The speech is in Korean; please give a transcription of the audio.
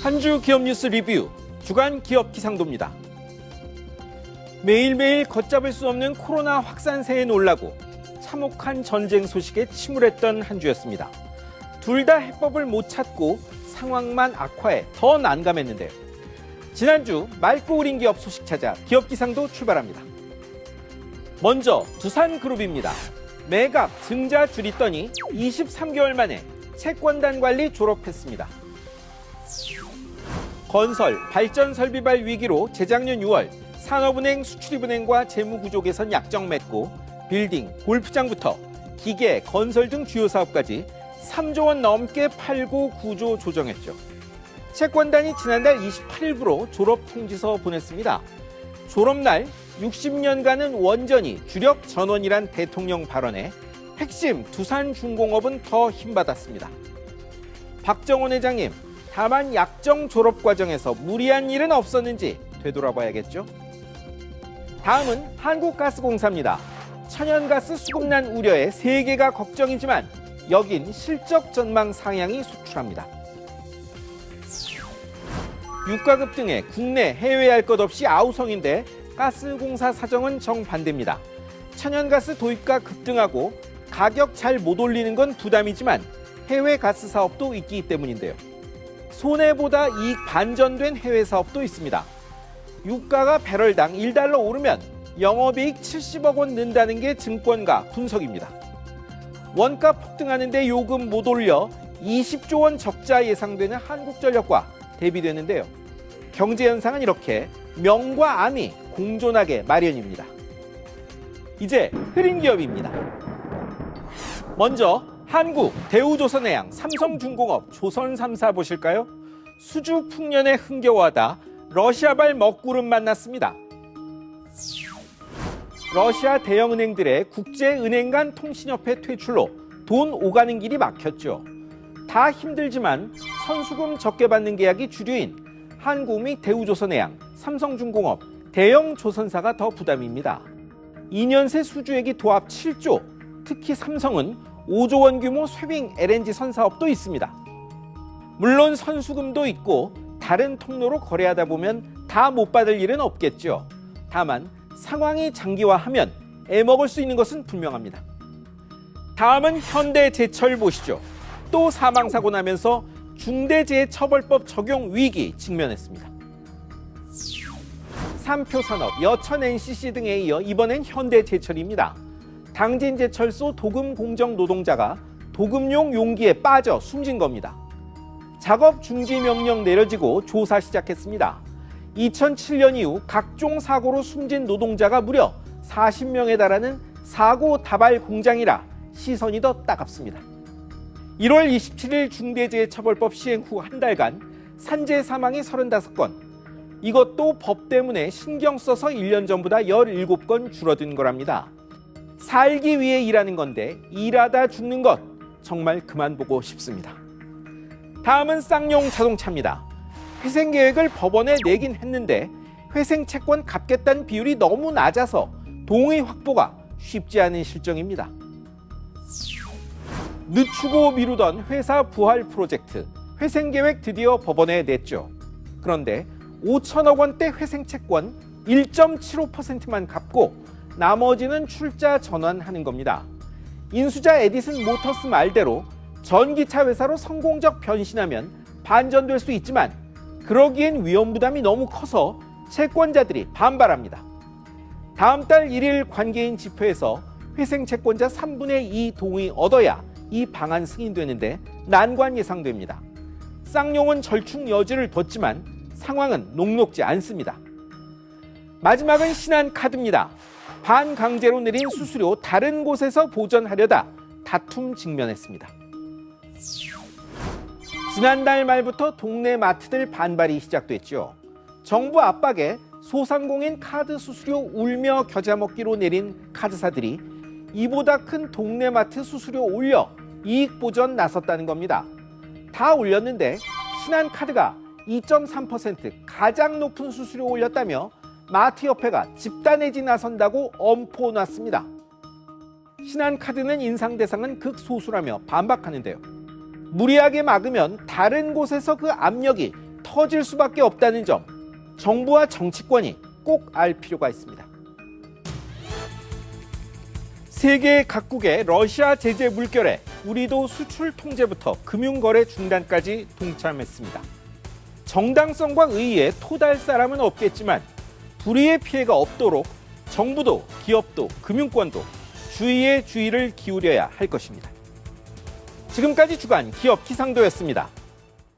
한 주 기업 뉴스 리뷰 주간 기업 기상도입니다. 매일매일 걷잡을 수 없는 코로나 확산세에 놀라고 참혹한 전쟁 소식에 침울했던 한 주였습니다. 둘 다 해법을 못 찾고 상황만 악화해 더 난감했는데요. 지난주 맑고 우린 기업 소식 찾아 기업 기상도 출발합니다. 먼저 두산그룹입니다. 매각 증자 줄이더니 23개월 만에 채권단 관리 졸업했습니다. 건설, 발전 설비발 위기로 재작년 6월 산업은행, 수출입은행과 재무구조 개선 약정 맺고 빌딩, 골프장부터 기계, 건설 등 주요 사업까지 3조 원 넘게 팔고 구조 조정했죠. 채권단이 지난달 28일부로 졸업 통지서 보냈습니다. 졸업날 60년간은 원전이 주력 전원이란 대통령 발언에 핵심 두산중공업은 더 힘받았습니다. 박정원 회장님, 다만 약정 졸업 과정에서 무리한 일은 없었는지 되돌아봐야겠죠. 다음은 한국가스공사입니다. 천연가스 수급난 우려에 세계가 걱정이지만 여긴 실적 전망 상향이 속출합니다. 유가 급등에 국내 해외 할 것 없이 아우성인데 가스공사 사정은 정반대입니다. 천연가스 도입가 급등하고 가격 잘 못 올리는 건 부담이지만 해외 가스 사업도 있기 때문인데요. 손해보다 이익 반전된 해외 사업도 있습니다. 유가가 배럴당 1달러 오르면 영업이익 70억 원 는다는 게 증권가 분석입니다. 원가 폭등하는데 요금 못 올려 20조 원 적자 예상되는 한국전력과 대비되는데요. 경제 현상은 이렇게 명과 암이 공존하게 마련입니다. 이제 흐린 기업입니다. 먼저 한국, 대우조선해양, 삼성중공업, 조선 3사 보실까요? 수주 풍년에 흥겨워하다 러시아발 먹구름 만났습니다. 러시아 대형은행들의 국제은행 간 통신협회 퇴출로 돈 오가는 길이 막혔죠. 다 힘들지만 선수금 적게 받는 계약이 주류인 한국 및 대우조선해양, 삼성중공업, 대형 조선사가 더 부담입니다. 2년 새 수주액이 도합 7조, 특히 삼성은 5조 원 규모 쇠빙 LNG 선사업도 있습니다. 물론 선수금도 있고 다른 통로로 거래하다 보면 다 못 받을 일은 없겠죠. 다만 상황이 장기화하면 애먹을 수 있는 것은 분명합니다. 다음은 현대제철 보시죠. 또 사망사고 나면서 중대재해처벌법 적용 위기 직면했습니다. 삼표산업, 여천 NCC 등에 이어 이번엔 현대제철입니다. 당진제철소 도금 공정 노동자가 도금용 용기에 빠져 숨진 겁니다. 작업 중지 명령 내려지고 조사 시작했습니다. 2007년 이후 각종 사고로 숨진 노동자가 무려 40명에 달하는 사고 다발 공장이라 시선이 더 따갑습니다. 1월 27일 중대재해처벌법 시행 후 한 달간 산재 사망이 35건, 이것도 법 때문에 신경 써서 1년 전보다 17건 줄어든 거랍니다. 살기 위해 일하는 건데 일하다 죽는 것 정말 그만 보고 싶습니다. 다음은 쌍용 자동차입니다. 회생 계획을 법원에 내긴 했는데 회생 채권 갚겠다는 비율이 너무 낮아서 동의 확보가 쉽지 않은 실정입니다. 늦추고 미루던 회사 부활 프로젝트, 회생 계획 드디어 법원에 냈죠. 그런데 5천억 원대 회생 채권 1.75%만 갚고 나머지는 출자 전환하는 겁니다. 인수자 에디슨 모터스 말대로 전기차 회사로 성공적 변신하면 반전될 수 있지만 그러기엔 위험 부담이 너무 커서 채권자들이 반발합니다. 다음 달 1일 관계인 집회에서 회생 채권자 3분의 2 동의 얻어야 이 방안 승인되는데 난관 예상됩니다. 쌍용은 절충 여지를 뒀지만 상황은 녹록지 않습니다. 마지막은 신한카드입니다. 반강제로 내린 수수료 다른 곳에서 보전하려다 다툼 직면했습니다. 지난달 말부터 동네 마트들 반발이 시작됐죠. 정부 압박에 소상공인 카드 수수료 울며 겨자 먹기로 내린 카드사들이 이보다 큰 동네 마트 수수료 올려 이익 보전 나섰다는 겁니다. 다 올렸는데 신한카드가 2.3% 가장 높은 수수료 올렸다며 마트협회가 집단해지 나선다고 엄포 놨습니다. 신한카드는 인상 대상은 극소수라며 반박하는데요. 무리하게 막으면 다른 곳에서 그 압력이 터질 수밖에 없다는 점, 정부와 정치권이 꼭 알 필요가 있습니다. 세계 각국의 러시아 제재 물결에 우리도 수출 통제부터 금융거래 중단까지 동참했습니다. 정당성과 의의에 토달 사람은 없겠지만 불의의 피해가 없도록 정부도 기업도 금융권도 주의에 주의를 기울여야 할 것입니다. 지금까지 주간 기업 기상도였습니다.